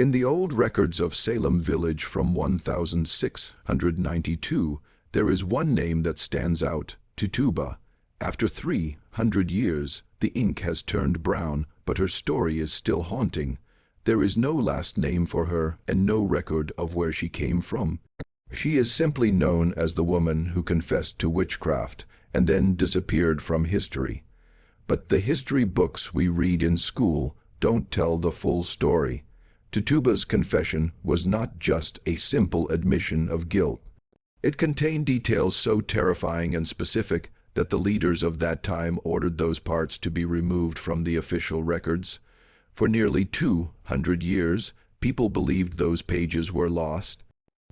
In the old records of Salem village from 1692, there is one name that stands out, Tituba. After 300 years, the ink has turned brown, but her story is still haunting. There is no last name for her and no record of where she came from. She is simply known as the woman who confessed to witchcraft and then disappeared from history. But the history books we read in school don't tell the full story. Tituba's confession was not just a simple admission of guilt. It contained details so terrifying and specific that the leaders of that time ordered those parts to be removed from the official records. For nearly 200 years, people believed those pages were lost.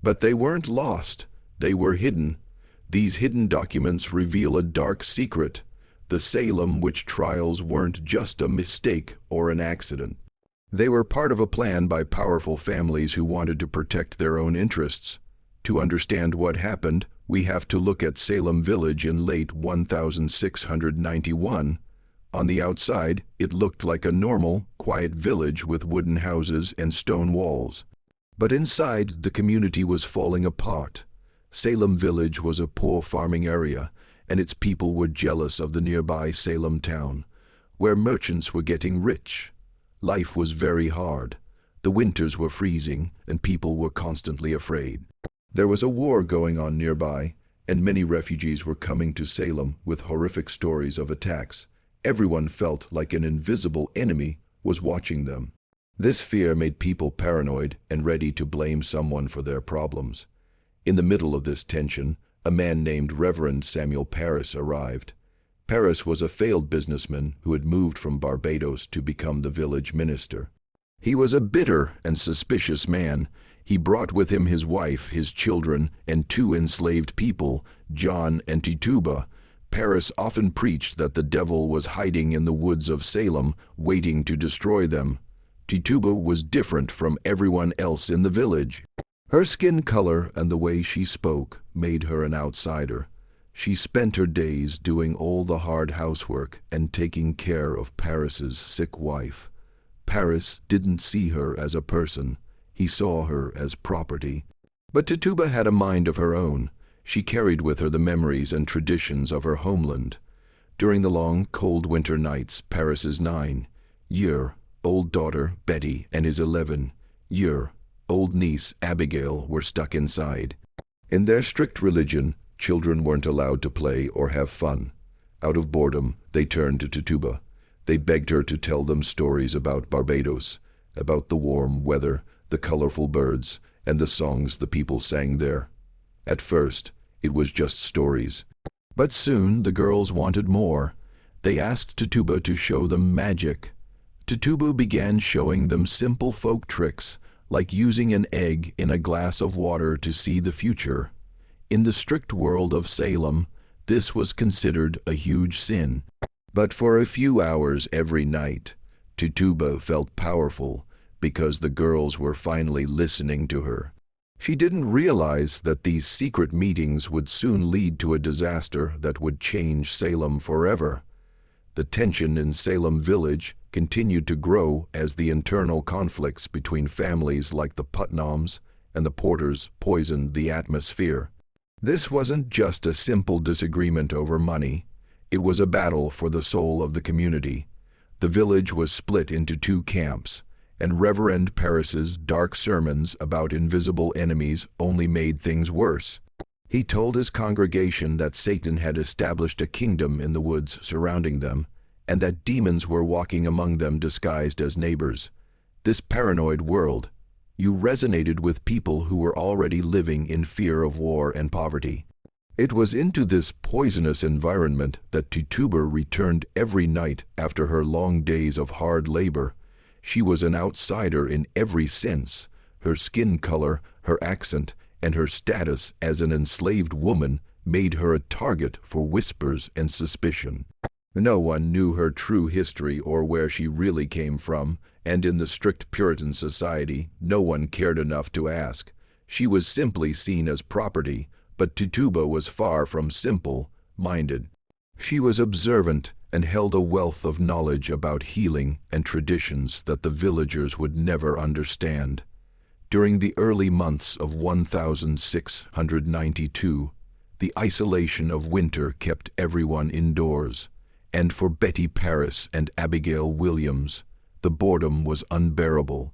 But they weren't lost, they were hidden. These hidden documents reveal a dark secret. The Salem witch trials weren't just a mistake or an accident. They were part of a plan by powerful families who wanted to protect their own interests. To understand what happened, we have to look at Salem village in late 1691. On the outside, it looked like a normal, quiet village with wooden houses and stone walls. But inside, the community was falling apart. Salem village was a poor farming area, and its people were jealous of the nearby Salem town, where merchants were getting rich. Life was very hard. The winters were freezing, and people were constantly afraid. There was a war going on nearby, and many refugees were coming to Salem with horrific stories of attacks. Everyone felt like an invisible enemy was watching them. This fear made people paranoid and ready to blame someone for their problems. In the middle of this tension, a man named Reverend Samuel Parris arrived. Parris was a failed businessman who had moved from Barbados to become the village minister. He was a bitter and suspicious man. He brought with him his wife, his children, and 2 enslaved people, John and Tituba. Parris often preached that the devil was hiding in the woods of Salem, waiting to destroy them. Tituba was different from everyone else in the village. Her skin color and the way she spoke made her an outsider. She spent her days doing all the hard housework and taking care of Parris's sick wife. Parris didn't see her as a person. He saw her as property. But Tituba had a mind of her own. She carried with her the memories and traditions of her homeland. During the long, cold winter nights, Parris's 9-year-old daughter, Betty, and his 11-year-old niece, Abigail, were stuck inside. In their strict religion, children weren't allowed to play or have fun. Out of boredom, they turned to Tituba. They begged her to tell them stories about Barbados, about the warm weather, the colorful birds, and the songs the people sang there. At first, it was just stories. But soon the girls wanted more. They asked Tituba to show them magic. Tituba began showing them simple folk tricks, like using an egg in a glass of water to see the future. In the strict world of Salem, this was considered a huge sin. But for a few hours every night, Tituba felt powerful because the girls were finally listening to her. She didn't realize that these secret meetings would soon lead to a disaster that would change Salem forever. The tension in Salem village continued to grow as the internal conflicts between families like the Putnams and the Porters poisoned the atmosphere. This wasn't just a simple disagreement over money. It was a battle for the soul of the community. The village was split into 2 camps, and Reverend Parris's dark sermons about invisible enemies only made things worse. He told his congregation that Satan had established a kingdom in the woods surrounding them, and that demons were walking among them disguised as neighbors. This paranoid world, you resonated with people who were already living in fear of war and poverty. It was into this poisonous environment that Tituba returned every night after her long days of hard labor. She was an outsider in every sense. Her skin color, her accent, and her status as an enslaved woman made her a target for whispers and suspicion. No one knew her true history or where she really came from, and in the strict Puritan society, no one cared enough to ask. She was simply seen as property, but Tituba was far from simple-minded. She was observant and held a wealth of knowledge about healing and traditions that the villagers would never understand. During the early months of 1692, the isolation of winter kept everyone indoors, and for Betty Paris and Abigail Williams, the boredom was unbearable.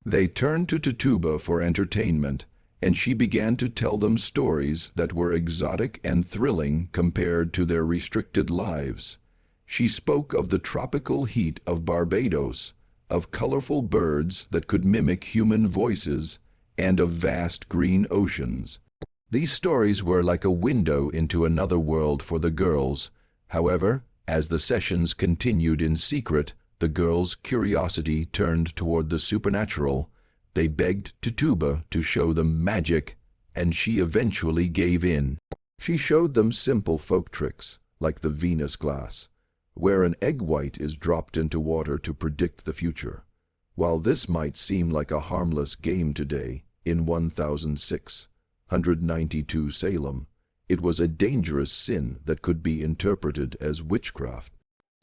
They turned to Tituba for entertainment, and she began to tell them stories that were exotic and thrilling compared to their restricted lives. She spoke of the tropical heat of Barbados, of colorful birds that could mimic human voices, and of vast green oceans. These stories were like a window into another world for the girls. However, as the sessions continued in secret, the girls' curiosity turned toward the supernatural. They begged Tituba to show them magic, and she eventually gave in. She showed them simple folk tricks, like the Venus glass, where an egg white is dropped into water to predict the future. While this might seem like a harmless game today, in 1692 Salem, it was a dangerous sin that could be interpreted as witchcraft.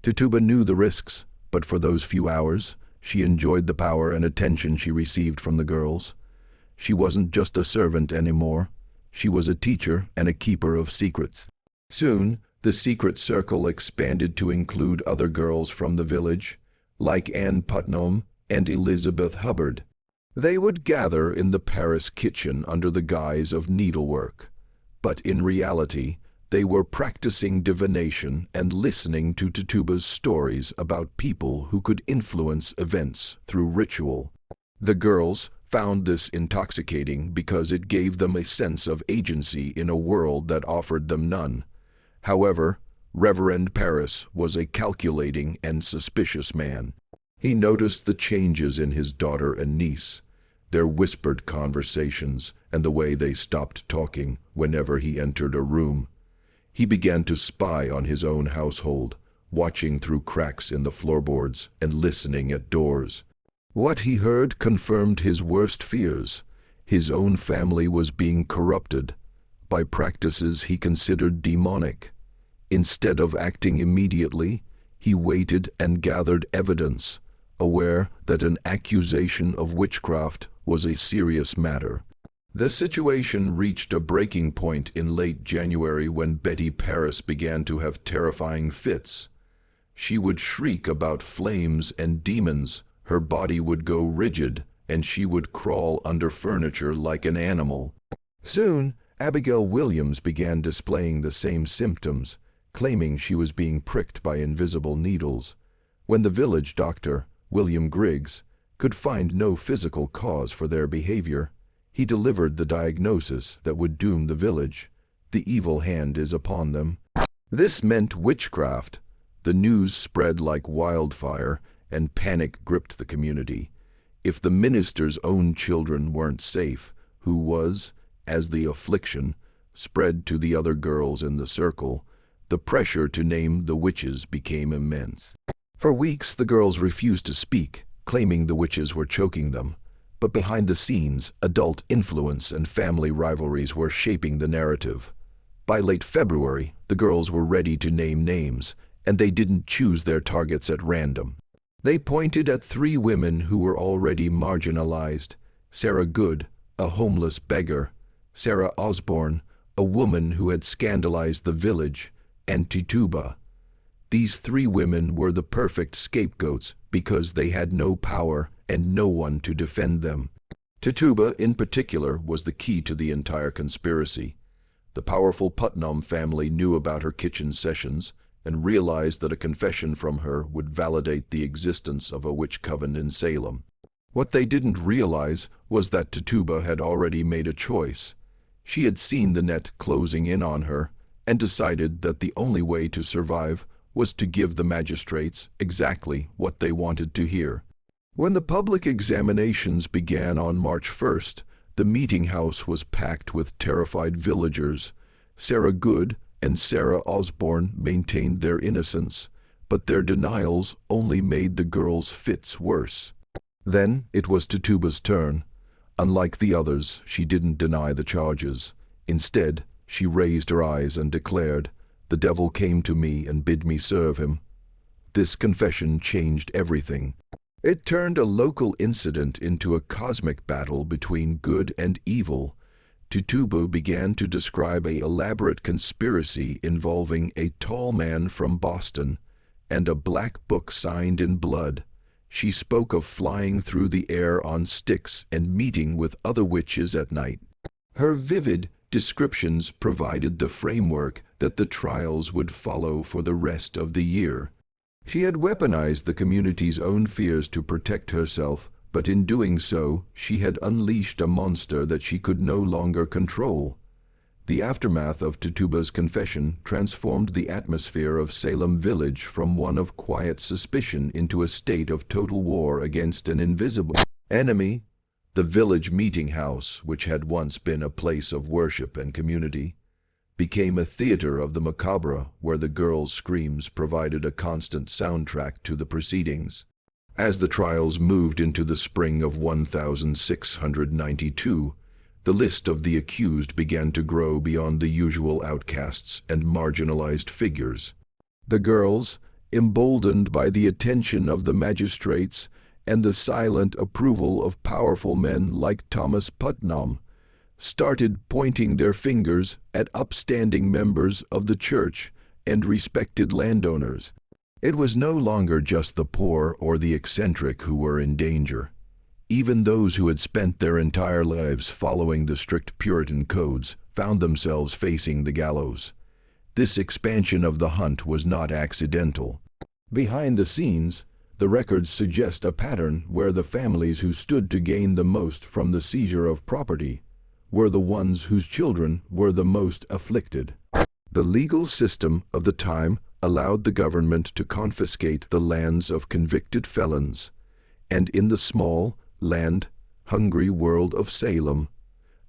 Tituba knew the risks, but for those few hours, she enjoyed the power and attention she received from the girls. She wasn't just a servant anymore. She was a teacher and a keeper of secrets. Soon, the secret circle expanded to include other girls from the village, like Ann Putnam and Elizabeth Hubbard. They would gather in the Paris kitchen under the guise of needlework, but in reality, they were practicing divination and listening to Tituba's stories about people who could influence events through ritual. The girls found this intoxicating because it gave them a sense of agency in a world that offered them none. However, Reverend Paris was a calculating and suspicious man. He noticed the changes in his daughter and niece, their whispered conversations, and the way they stopped talking whenever he entered a room. He began to spy on his own household, watching through cracks in the floorboards and listening at doors. What he heard confirmed his worst fears. His own family was being corrupted by practices he considered demonic. Instead of acting immediately, he waited and gathered evidence, aware that an accusation of witchcraft was a serious matter. The situation reached a breaking point in late January when Betty Paris began to have terrifying fits. She would shriek about flames and demons, her body would go rigid, and she would crawl under furniture like an animal. Soon, Abigail Williams began displaying the same symptoms, claiming she was being pricked by invisible needles. When the village doctor, William Griggs, could find no physical cause for their behavior, he delivered the diagnosis that would doom the village. The evil hand is upon them. This meant witchcraft. The news spread like wildfire, and panic gripped the community. If the minister's own children weren't safe, who was, as the affliction spread to the other girls in the circle, the pressure to name the witches became immense. For weeks, the girls refused to speak, claiming the witches were choking them. But behind the scenes, adult influence and family rivalries were shaping the narrative. By late February, the girls were ready to name names, and they didn't choose their targets at random. They pointed at 3 women who were already marginalized: Sarah Good, a homeless beggar; Sarah Osborne, a woman who had scandalized the village; and Tituba. These 3 women were the perfect scapegoats because they had no power and no one to defend them. Tituba, in particular, was the key to the entire conspiracy. The powerful Putnam family knew about her kitchen sessions and realized that a confession from her would validate the existence of a witch coven in Salem. What they didn't realize was that Tituba had already made a choice. She had seen the net closing in on her and decided that the only way to survive was to give the magistrates exactly what they wanted to hear. When the public examinations began on March 1st, the meeting house was packed with terrified villagers. Sarah Good and Sarah Osborne maintained their innocence, but their denials only made the girls' fits worse. Then it was Tituba's turn. Unlike the others, she didn't deny the charges. Instead, she raised her eyes and declared, "The devil came to me and bid me serve him. This confession changed everything. It turned a local incident into a cosmic battle between good and evil. Tituba began to describe an elaborate conspiracy involving a tall man from Boston and a black book signed in blood. She spoke of flying through the air on sticks and meeting with other witches at night. Her vivid descriptions provided the framework that the trials would follow for the rest of the year. She had weaponized the community's own fears to protect herself, but in doing so, she had unleashed a monster that she could no longer control. The aftermath of Tituba's confession transformed the atmosphere of Salem Village from one of quiet suspicion into a state of total war against an invisible enemy. The village meeting house, which had once been a place of worship and community, became a theater of the macabre where the girls' screams provided a constant soundtrack to the proceedings. As the trials moved into the spring of 1692, the list of the accused began to grow beyond the usual outcasts and marginalized figures. The girls, emboldened by the attention of the magistrates and the silent approval of powerful men like Thomas Putnam, started pointing their fingers at upstanding members of the church and respected landowners. It was no longer just the poor or the eccentric who were in danger. Even those who had spent their entire lives following the strict Puritan codes found themselves facing the gallows. This expansion of the hunt was not accidental. Behind the scenes, the records suggest a pattern where the families who stood to gain the most from the seizure of property were the ones whose children were the most afflicted. The legal system of the time allowed the government to confiscate the lands of convicted felons, and in the small, land-hungry world of Salem,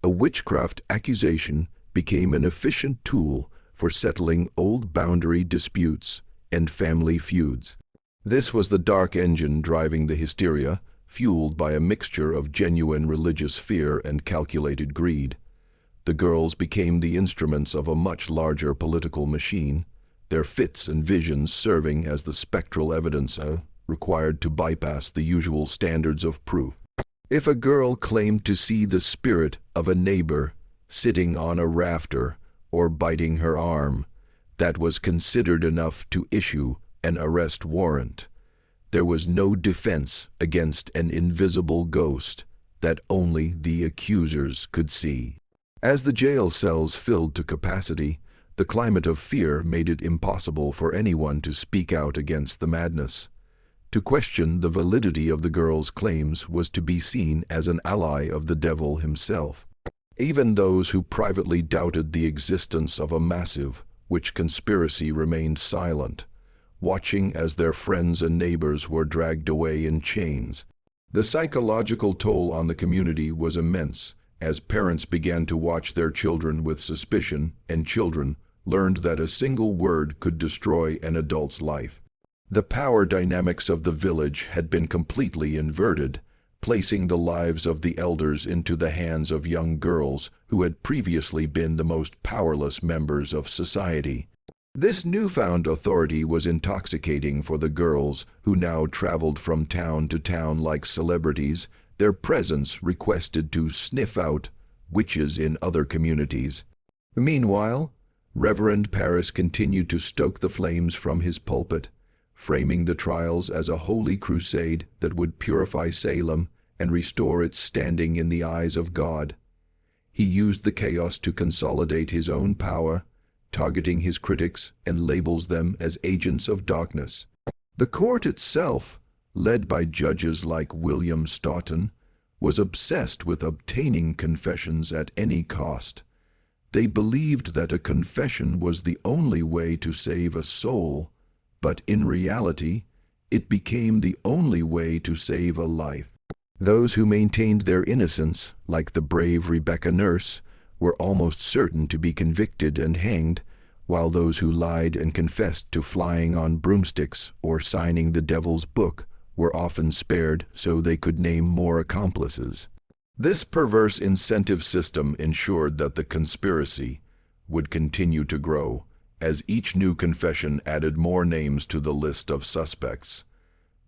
a witchcraft accusation became an efficient tool for settling old boundary disputes and family feuds. This was the dark engine driving the hysteria, fueled by a mixture of genuine religious fear and calculated greed. The girls became the instruments of a much larger political machine, their fits and visions serving as the spectral evidence required to bypass the usual standards of proof. If a girl claimed to see the spirit of a neighbor sitting on a rafter or biting her arm, that was considered enough to issue an arrest warrant. There was no defense against an invisible ghost that only the accusers could see. As the jail cells filled to capacity, the climate of fear made it impossible for anyone to speak out against the madness. To question the validity of the girl's claims was to be seen as an ally of the devil himself. Even those who privately doubted the existence of a massive witch conspiracy remained silent, watching as their friends and neighbors were dragged away in chains. The psychological toll on the community was immense, as parents began to watch their children with suspicion, and children learned that a single word could destroy an adult's life. The power dynamics of the village had been completely inverted, placing the lives of the elders into the hands of young girls who had previously been the most powerless members of society. This newfound authority was intoxicating for the girls, who now traveled from town to town like celebrities, their presence requested to sniff out witches in other communities. Meanwhile, Reverend Parris continued to stoke the flames from his pulpit, framing the trials as a holy crusade that would purify Salem and restore its standing in the eyes of God. He used the chaos to consolidate his own power, targeting his critics and labels them as agents of darkness. The court itself, led by judges like William Stoughton, was obsessed with obtaining confessions at any cost. They believed that a confession was the only way to save a soul, but in reality, it became the only way to save a life. Those who maintained their innocence, like the brave Rebecca Nurse, were almost certain to be convicted and hanged, while those who lied and confessed to flying on broomsticks or signing the devil's book were often spared so they could name more accomplices. This perverse incentive system ensured that the conspiracy would continue to grow, as each new confession added more names to the list of suspects.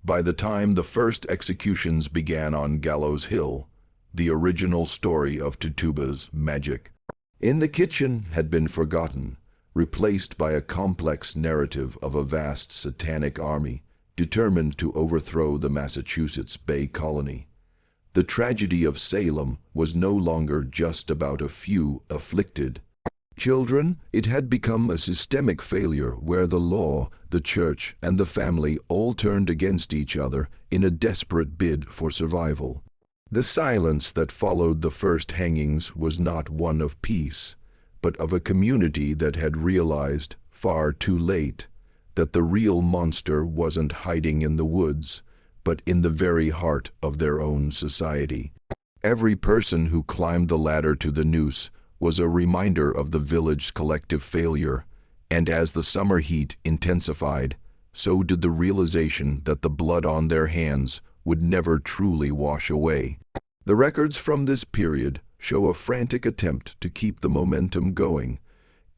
By the time the first executions began on Gallows Hill, the original story of Tituba's magic in the kitchen had been forgotten, replaced by a complex narrative of a vast satanic army determined to overthrow the Massachusetts Bay Colony. The tragedy of Salem was no longer just about a few afflicted children. It had become a systemic failure where the law, the church, and the family all turned against each other in a desperate bid for survival. The silence that followed the first hangings was not one of peace, but of a community that had realized, far too late, that the real monster wasn't hiding in the woods, but in the very heart of their own society. Every person who climbed the ladder to the noose was a reminder of the village's collective failure, and as the summer heat intensified, so did the realization that the blood on their hands would never truly wash away. The records from this period show a frantic attempt to keep the momentum going,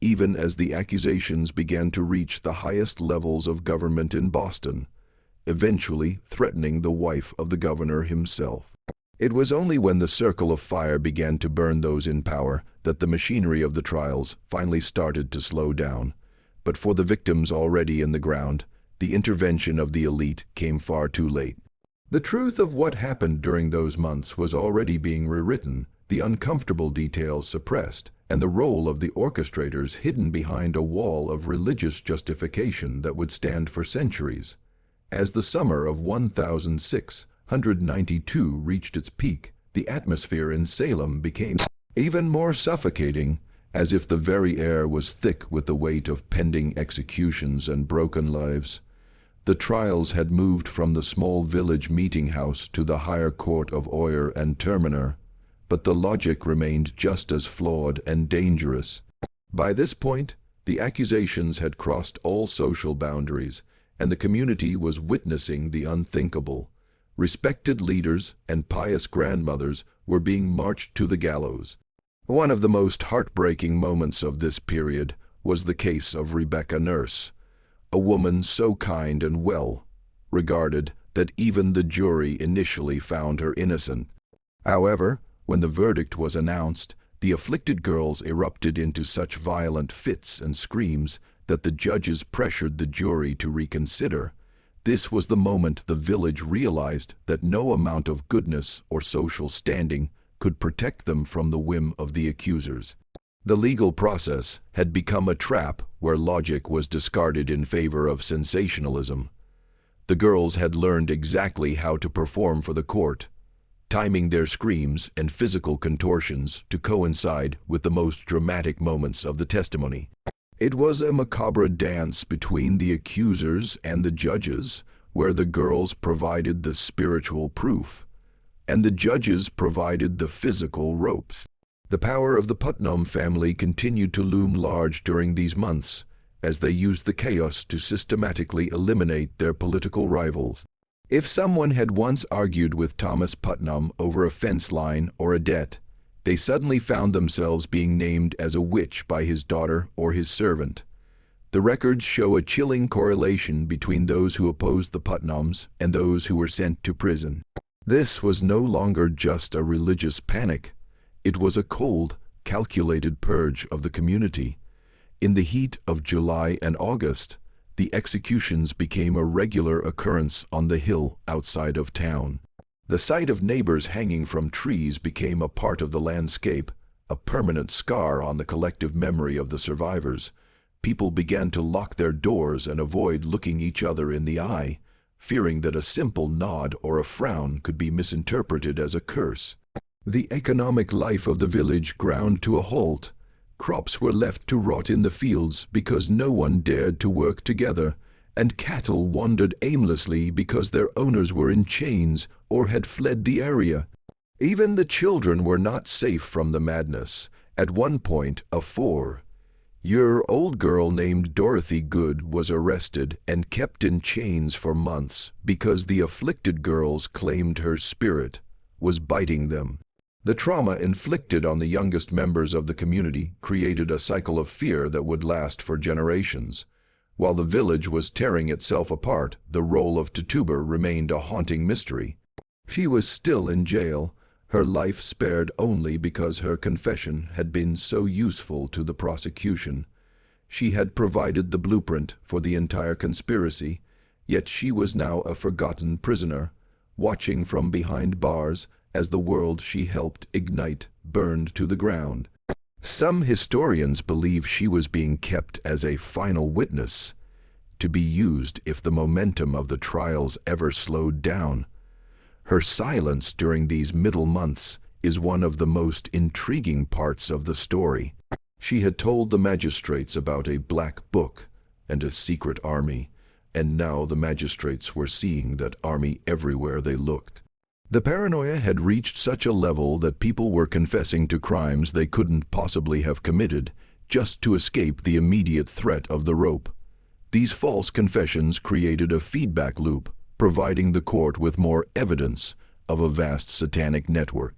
even as the accusations began to reach the highest levels of government in Boston, eventually threatening the wife of the governor himself. It was only when the circle of fire began to burn those in power that the machinery of the trials finally started to slow down. But for the victims already in the ground, the intervention of the elite came far too late. The truth of what happened during those months was already being rewritten, the uncomfortable details suppressed, and the role of the orchestrators hidden behind a wall of religious justification that would stand for centuries. As the summer of 1692 reached its peak, the atmosphere in Salem became even more suffocating, as if the very air was thick with the weight of pending executions and broken lives. The trials had moved from the small village meeting house to the higher court of Oyer and Terminer, but the logic remained just as flawed and dangerous. By this point, the accusations had crossed all social boundaries, and the community was witnessing the unthinkable. Respected leaders and pious grandmothers were being marched to the gallows. One of the most heartbreaking moments of this period was the case of Rebecca Nurse, a woman so kind and well-regarded that even the jury initially found her innocent. However, when the verdict was announced, the afflicted girls erupted into such violent fits and screams that the judges pressured the jury to reconsider. This was the moment the village realized that no amount of goodness or social standing could protect them from the whim of the accusers. The legal process had become a trap where logic was discarded in favor of sensationalism. The girls had learned exactly how to perform for the court, timing their screams and physical contortions to coincide with the most dramatic moments of the testimony. It was a macabre dance between the accusers and the judges, where the girls provided the spiritual proof, and the judges provided the physical ropes. The power of the Putnam family continued to loom large during these months, as they used the chaos to systematically eliminate their political rivals. If someone had once argued with Thomas Putnam over a fence line or a debt, they suddenly found themselves being named as a witch by his daughter or his servant. The records show a chilling correlation between those who opposed the Putnams and those who were sent to prison. This was no longer just a religious panic. It was a cold, calculated purge of the community. In the heat of July and August, the executions became a regular occurrence on the hill outside of town. The sight of neighbors hanging from trees became a part of the landscape, a permanent scar on the collective memory of the survivors. People began to lock their doors and avoid looking each other in the eye, fearing that a simple nod or a frown could be misinterpreted as a curse. The economic life of the village ground to a halt. Crops were left to rot in the fields because no one dared to work together, and cattle wandered aimlessly because their owners were in chains or had fled the area. Even the children were not safe from the madness. At one point, a 4-year-old girl named Dorothy Good was arrested and kept in chains for months because the afflicted girls claimed her spirit was biting them. The trauma inflicted on the youngest members of the community created a cycle of fear that would last for generations. While the village was tearing itself apart, the role of Tituba remained a haunting mystery. She was still in jail, her life spared only because her confession had been so useful to the prosecution. She had provided the blueprint for the entire conspiracy, yet she was now a forgotten prisoner, watching from behind bars as the world she helped ignite burned to the ground. Some historians believe she was being kept as a final witness, to be used if the momentum of the trials ever slowed down. Her silence during these middle months is one of the most intriguing parts of the story. She had told the magistrates about a black book and a secret army, and now the magistrates were seeing that army everywhere they looked. The paranoia had reached such a level that people were confessing to crimes they couldn't possibly have committed just to escape the immediate threat of the rope. These false confessions created a feedback loop, providing the court with more evidence of a vast satanic network.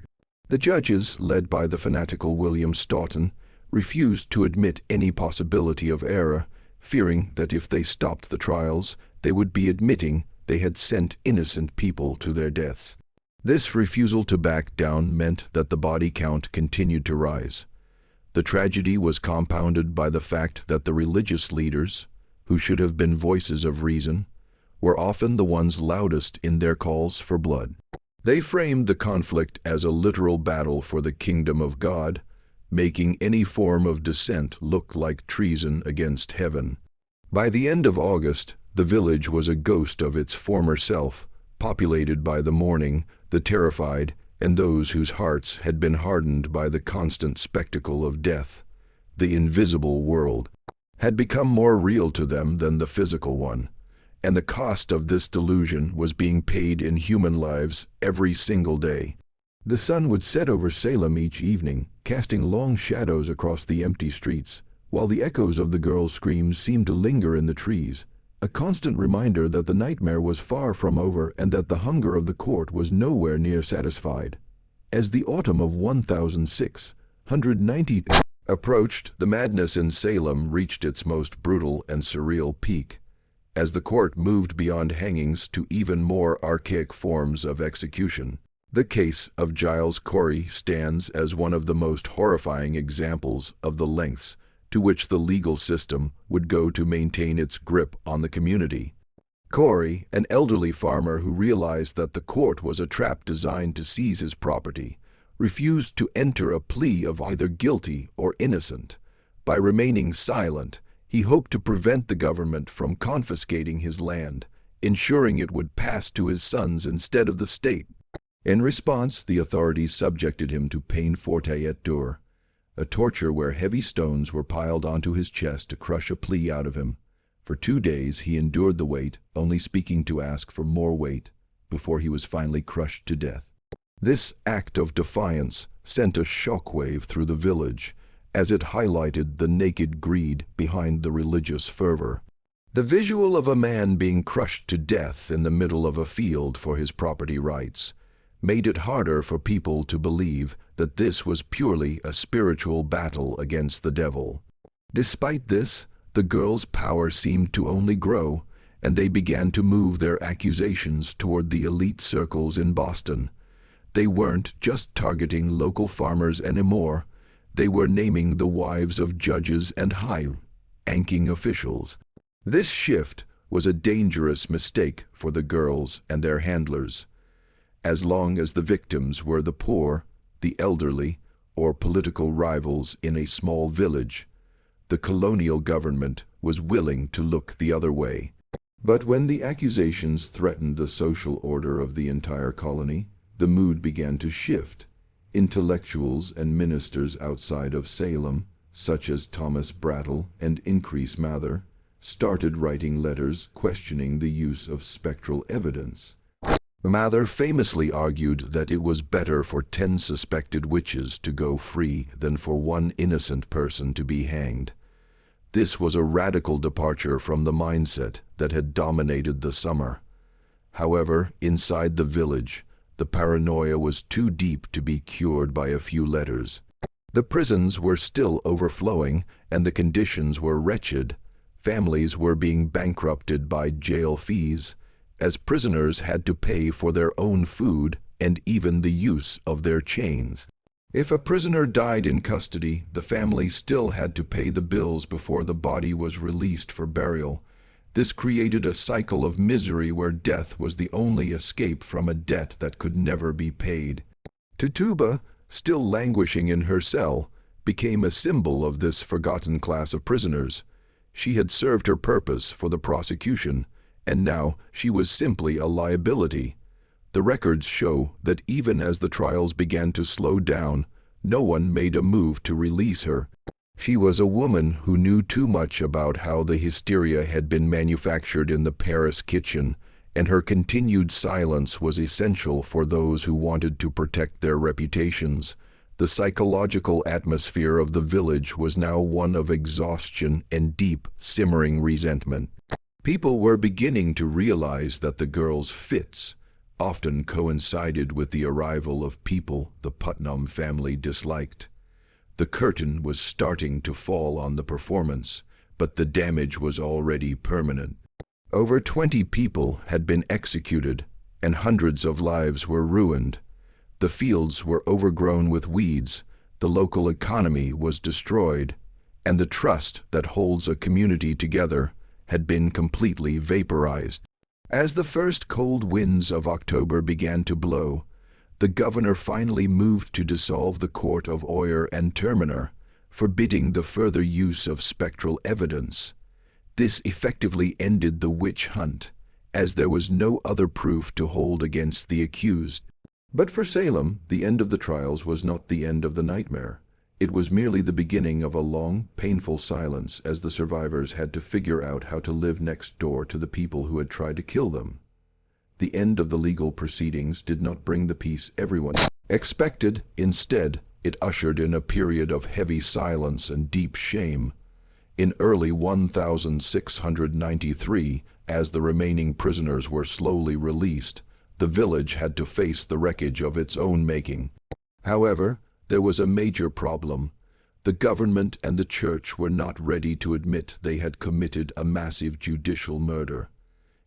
The judges, led by the fanatical William Stoughton, refused to admit any possibility of error, fearing that if they stopped the trials, they would be admitting they had sent innocent people to their deaths. This refusal to back down meant that the body count continued to rise. The tragedy was compounded by the fact that the religious leaders, who should have been voices of reason, were often the ones loudest in their calls for blood. They framed the conflict as a literal battle for the kingdom of God, making any form of dissent look like treason against heaven. By the end of August, the village was a ghost of its former self, populated by the mourning, the terrified, and those whose hearts had been hardened by the constant spectacle of death. The invisible world had become more real to them than the physical one, and the cost of this delusion was being paid in human lives every single day. The sun would set over Salem each evening, casting long shadows across the empty streets, while the echoes of the girls' screams seemed to linger in the trees, a constant reminder that the nightmare was far from over and that the hunger of the court was nowhere near satisfied. As the autumn of 1690 approached, the madness in Salem reached its most brutal and surreal peak, as the court moved beyond hangings to even more archaic forms of execution. The case of Giles Corey stands as one of the most horrifying examples of the lengths to which the legal system would go to maintain its grip on the community. Corey, an elderly farmer who realized that the court was a trap designed to seize his property, refused to enter a plea of either guilty or innocent. By remaining silent, he hoped to prevent the government from confiscating his land, ensuring it would pass to his sons instead of the state. In response, the authorities subjected him to peine forte et dure, a torture where heavy stones were piled onto his chest to crush a plea out of him. For 2 days he endured the weight, only speaking to ask for more weight, before he was finally crushed to death. This act of defiance sent a shockwave through the village, as it highlighted the naked greed behind the religious fervor. The visual of a man being crushed to death in the middle of a field for his property rights made it harder for people to believe that this was purely a spiritual battle against the devil. Despite this, the girls' power seemed to only grow, and they began to move their accusations toward the elite circles in Boston. They weren't just targeting local farmers anymore. They were naming the wives of judges and high-ranking officials. This shift was a dangerous mistake for the girls and their handlers. As long as the victims were the poor, the elderly, or political rivals in a small village, the colonial government was willing to look the other way. But when the accusations threatened the social order of the entire colony, the mood began to shift. Intellectuals and ministers outside of Salem, such as Thomas Brattle and Increase Mather, started writing letters questioning the use of spectral evidence. Mather famously argued that it was better for 10 suspected witches to go free than for one innocent person to be hanged. This was a radical departure from the mindset that had dominated the summer. However, inside the village, the paranoia was too deep to be cured by a few letters. The prisons were still overflowing, and the conditions were wretched. Families were being bankrupted by jail fees, as prisoners had to pay for their own food and even the use of their chains. If a prisoner died in custody, the family still had to pay the bills before the body was released for burial. This created a cycle of misery where death was the only escape from a debt that could never be paid. Tituba, still languishing in her cell, became a symbol of this forgotten class of prisoners. She had served her purpose for the prosecution, and now she was simply a liability. The records show that even as the trials began to slow down, no one made a move to release her. She was a woman who knew too much about how the hysteria had been manufactured in the Paris kitchen, and her continued silence was essential for those who wanted to protect their reputations. The psychological atmosphere of the village was now one of exhaustion and deep, simmering resentment. People were beginning to realize that the girls' fits often coincided with the arrival of people the Putnam family disliked. The curtain was starting to fall on the performance, but the damage was already permanent. Over 20 people had been executed, and hundreds of lives were ruined. The fields were overgrown with weeds, the local economy was destroyed, and the trust that holds a community together had been completely vaporized. As the first cold winds of October began to blow, the governor finally moved to dissolve the Court of Oyer and Terminer, forbidding the further use of spectral evidence. This effectively ended the witch hunt, as there was no other proof to hold against the accused. But for Salem, the end of the trials was not the end of the nightmare. It was merely the beginning of a long, painful silence as the survivors had to figure out how to live next door to the people who had tried to kill them. The end of the legal proceedings did not bring the peace everyone expected. Instead, it ushered in a period of heavy silence and deep shame. In early 1693, as the remaining prisoners were slowly released, the village had to face the wreckage of its own making. However, there was a major problem. The government and the church were not ready to admit they had committed a massive judicial murder.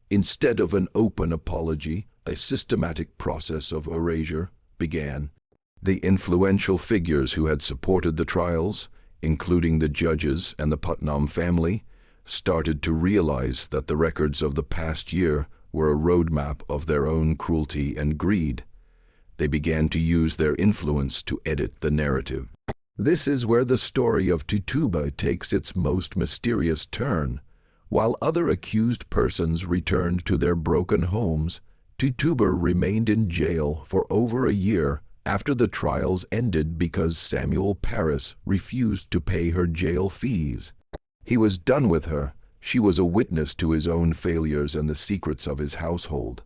Instead of an open apology, a systematic process of erasure began. The influential figures who had supported the trials, including the judges and the Putnam family, started to realize that the records of the past year were a roadmap of their own cruelty and greed. They began to use their influence to edit the narrative. This is where the story of Tituba takes its most mysterious turn. While other accused persons returned to their broken homes, Tituba remained in jail for over a year after the trials ended because Samuel Parris refused to pay her jail fees. He was done with her. She was a witness to his own failures and the secrets of his household.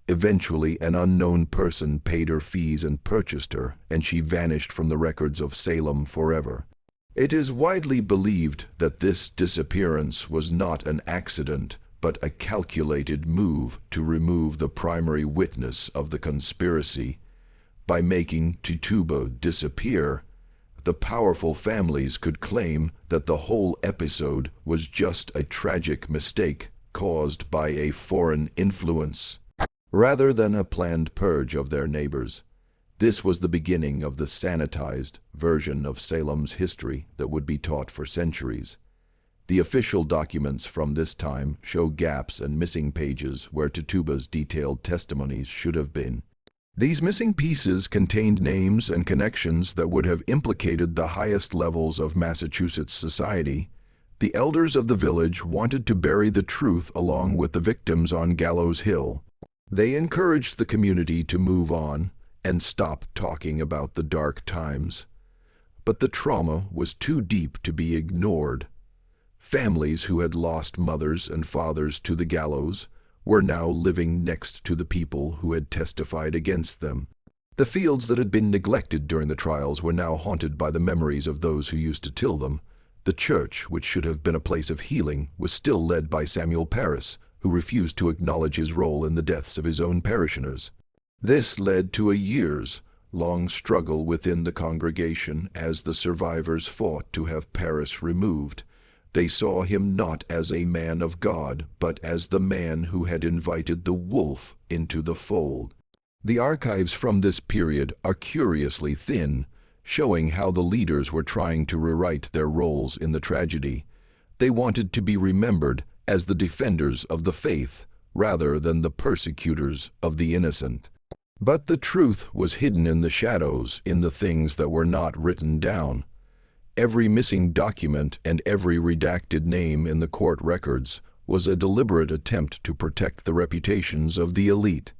Eventually, an unknown person paid her fees and purchased her, and she vanished from the records of Salem forever. It is widely believed that this disappearance was not an accident, but a calculated move to remove the primary witness of the conspiracy. By making Tituba disappear, the powerful families could claim that the whole episode was just a tragic mistake caused by a foreign influence, rather than a planned purge of their neighbors. This was the beginning of the sanitized version of Salem's history that would be taught for centuries. The official documents from this time show gaps and missing pages where Tituba's detailed testimonies should have been. These missing pieces contained names and connections that would have implicated the highest levels of Massachusetts society. The elders of the village wanted to bury the truth along with the victims on Gallows Hill. They encouraged the community to move on and stop talking about the dark times. But the trauma was too deep to be ignored. Families who had lost mothers and fathers to the gallows were now living next to the people who had testified against them. The fields that had been neglected during the trials were now haunted by the memories of those who used to till them. The church, which should have been a place of healing, was still led by Samuel Parris, who refused to acknowledge his role in the deaths of his own parishioners. This led to a years-long struggle within the congregation as the survivors fought to have Paris removed. They saw him not as a man of God, but as the man who had invited the wolf into the fold. The archives from this period are curiously thin, showing how the leaders were trying to rewrite their roles in the tragedy. They wanted to be remembered as the defenders of the faith, rather than the persecutors of the innocent. But the truth was hidden in the shadows, in the things that were not written down. Every missing document and every redacted name in the court records was a deliberate attempt to protect the reputations of the elite.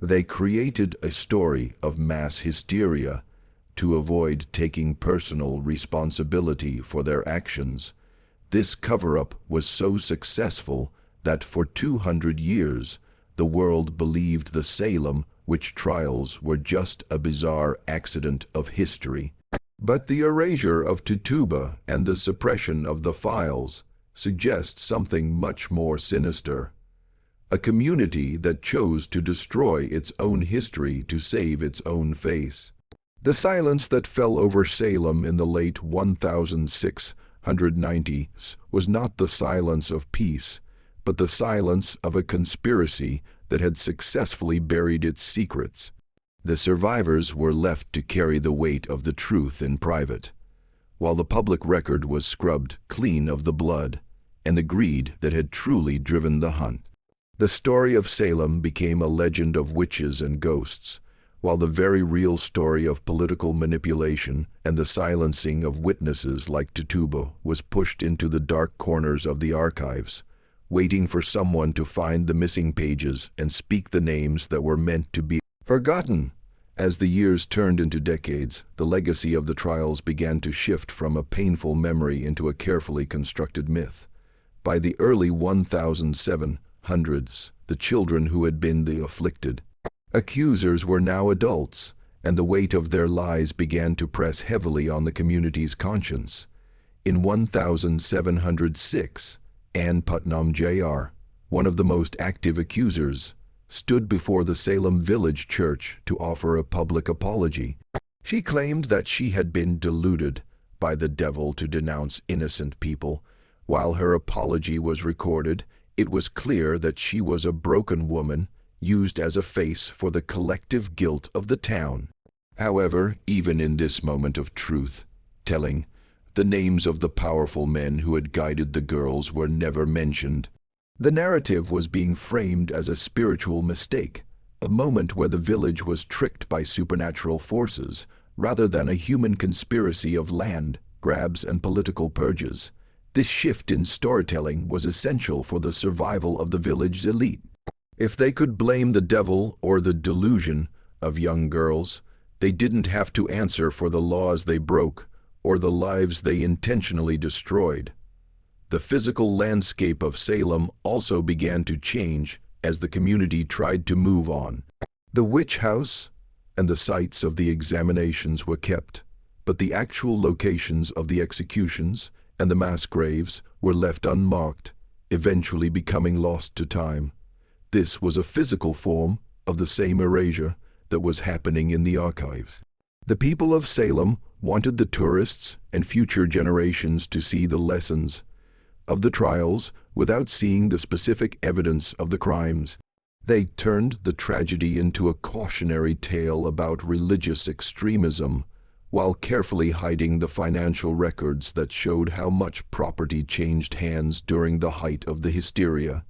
They created a story of mass hysteria to avoid taking personal responsibility for their actions. This cover-up was so successful that for 200 years the world believed the Salem witch trials were just a bizarre accident of history. But the erasure of Tituba and the suppression of the files suggest something much more sinister. A community that chose to destroy its own history to save its own face. The silence that fell over Salem in the late 1690s was not the silence of peace, but the silence of a conspiracy that had successfully buried its secrets. The survivors were left to carry the weight of the truth in private, while the public record was scrubbed clean of the blood and the greed that had truly driven the hunt. The story of Salem became a legend of witches and ghosts, while the very real story of political manipulation and the silencing of witnesses like Tituba was pushed into the dark corners of the archives, waiting for someone to find the missing pages and speak the names that were meant to be forgotten. As the years turned into decades, the legacy of the trials began to shift from a painful memory into a carefully constructed myth. By the early 1700s, the children who had been the afflicted accusers were now adults, and the weight of their lies began to press heavily on the community's conscience. In 1706, Ann Putnam Jr., one of the most active accusers, stood before the Salem village church to offer a public apology. She claimed that she had been deluded by the devil to denounce innocent people. While her apology was recorded, it was clear that she was a broken woman, used as a face for the collective guilt of the town. However, even in this moment of truth-telling, the names of the powerful men who had guided the girls were never mentioned. The narrative was being framed as a spiritual mistake, a moment where the village was tricked by supernatural forces, rather than a human conspiracy of land grabs and political purges. This shift in storytelling was essential for the survival of the village's elite. If they could blame the devil or the delusion of young girls, they didn't have to answer for the laws they broke or the lives they intentionally destroyed. The physical landscape of Salem also began to change as the community tried to move on. The witch house and the sites of the examinations were kept, but the actual locations of the executions and the mass graves were left unmarked, eventually becoming lost to time. This was a physical form of the same erasure that was happening in the archives. The people of Salem wanted the tourists and future generations to see the lessons of the trials without seeing the specific evidence of the crimes. They turned the tragedy into a cautionary tale about religious extremism, while carefully hiding the financial records that showed how much property changed hands during the height of the hysteria.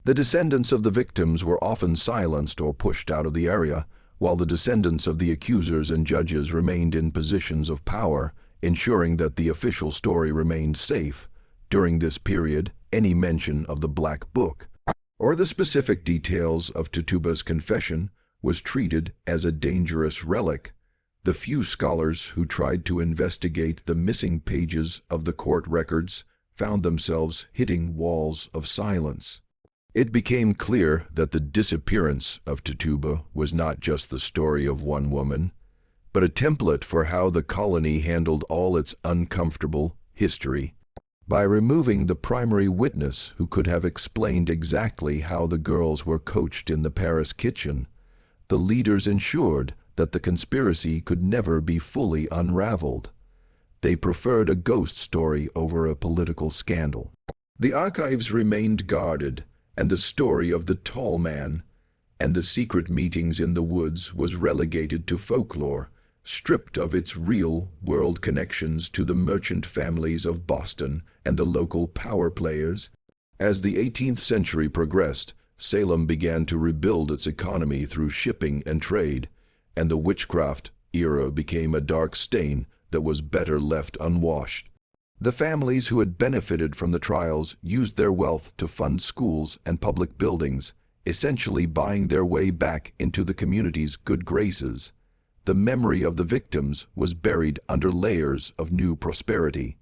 The descendants of the victims were often silenced or pushed out of the area, while the descendants of the accusers and judges remained in positions of power, ensuring that the official story remained safe. During this period, any mention of the Black Book or the specific details of Tituba's confession was treated as a dangerous relic. The few scholars who tried to investigate the missing pages of the court records found themselves hitting walls of silence. It became clear that the disappearance of Tituba was not just the story of one woman, but a template for how the colony handled all its uncomfortable history. By removing the primary witness who could have explained exactly how the girls were coached in the Paris kitchen, the leaders ensured that the conspiracy could never be fully unraveled. They preferred a ghost story over a political scandal. The archives remained guarded, and the story of the tall man and the secret meetings in the woods was relegated to folklore, stripped of its real-world connections to the merchant families of Boston and the local power players. As the 18th century progressed, Salem began to rebuild its economy through shipping and trade, and the witchcraft era became a dark stain that was better left unwashed. The families who had benefited from the trials used their wealth to fund schools and public buildings, essentially buying their way back into the community's good graces. The memory of the victims was buried under layers of new prosperity.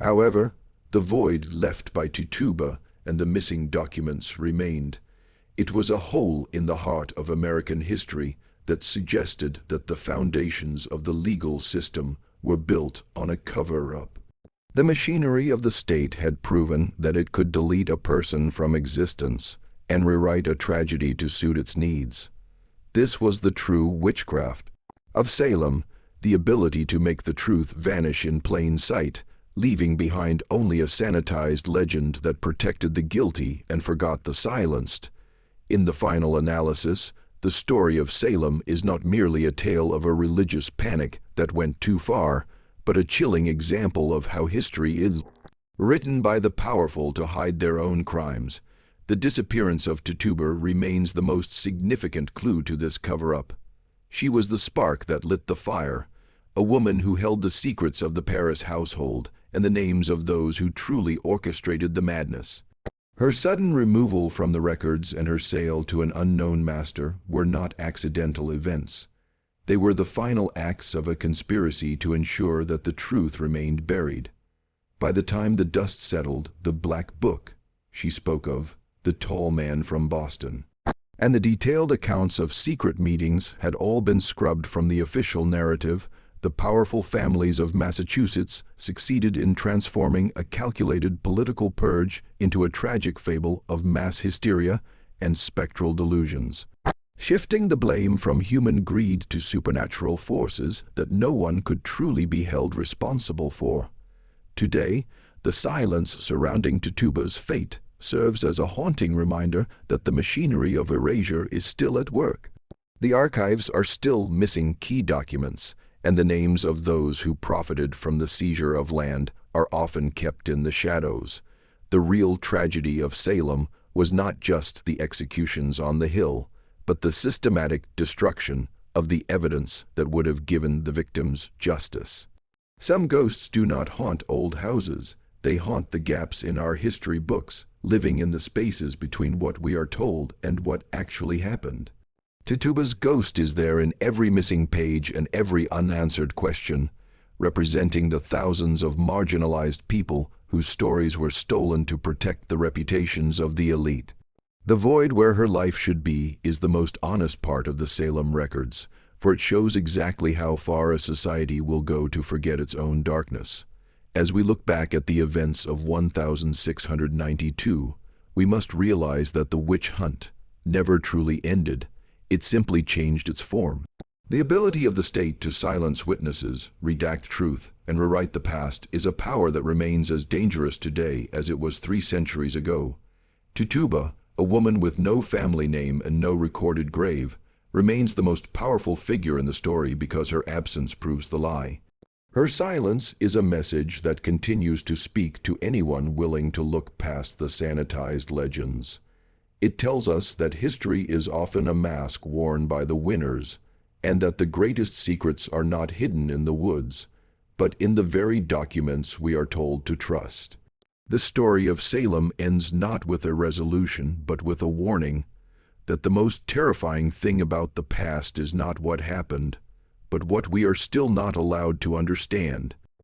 However, the void left by Tituba and the missing documents remained. It was a hole in the heart of American history that suggested that the foundations of the legal system were built on a cover-up. The machinery of the state had proven that it could delete a person from existence and rewrite a tragedy to suit its needs. This was the true witchcraft of Salem, the ability to make the truth vanish in plain sight, leaving behind only a sanitized legend that protected the guilty and forgot the silenced. In the final analysis, the story of Salem is not merely a tale of a religious panic that went too far, but a chilling example of how history is written by the powerful to hide their own crimes. The disappearance of Tituba remains the most significant clue to this cover-up. She was the spark that lit the fire, a woman who held the secrets of the Paris household and the names of those who truly orchestrated the madness. Her sudden removal from the records and her sale to an unknown master were not accidental events. They were the final acts of a conspiracy to ensure that the truth remained buried. By the time the dust settled, the Black Book, she spoke of, the tall man from Boston, and the detailed accounts of secret meetings had all been scrubbed from the official narrative. The powerful families of Massachusetts succeeded in transforming a calculated political purge into a tragic fable of mass hysteria and spectral delusions, shifting the blame from human greed to supernatural forces that no one could truly be held responsible for. Today, the silence surrounding Tituba's fate serves as a haunting reminder that the machinery of erasure is still at work. The archives are still missing key documents, and the names of those who profited from the seizure of land are often kept in the shadows. The real tragedy of Salem was not just the executions on the hill, but the systematic destruction of the evidence that would have given the victims justice. Some ghosts do not haunt old houses. They haunt the gaps in our history books, living in the spaces between what we are told and what actually happened. Tituba's ghost is there in every missing page and every unanswered question, representing the thousands of marginalized people whose stories were stolen to protect the reputations of the elite. The void where her life should be is the most honest part of the Salem records, for it shows exactly how far a society will go to forget its own darkness. As we look back at the events of 1692, we must realize that the witch hunt never truly ended. It simply changed its form. The ability of the state to silence witnesses, redact truth, and rewrite the past is a power that remains as dangerous today as it was 3 centuries ago. Tituba, a woman with no family name and no recorded grave, remains the most powerful figure in the story because her absence proves the lie. Her silence is a message that continues to speak to anyone willing to look past the sanitized legends. It tells us that history is often a mask worn by the winners, and that the greatest secrets are not hidden in the woods, but in the very documents we are told to trust. The story of Salem ends not with a resolution, but with a warning that the most terrifying thing about the past is not what happened, but what we are still not allowed to understand.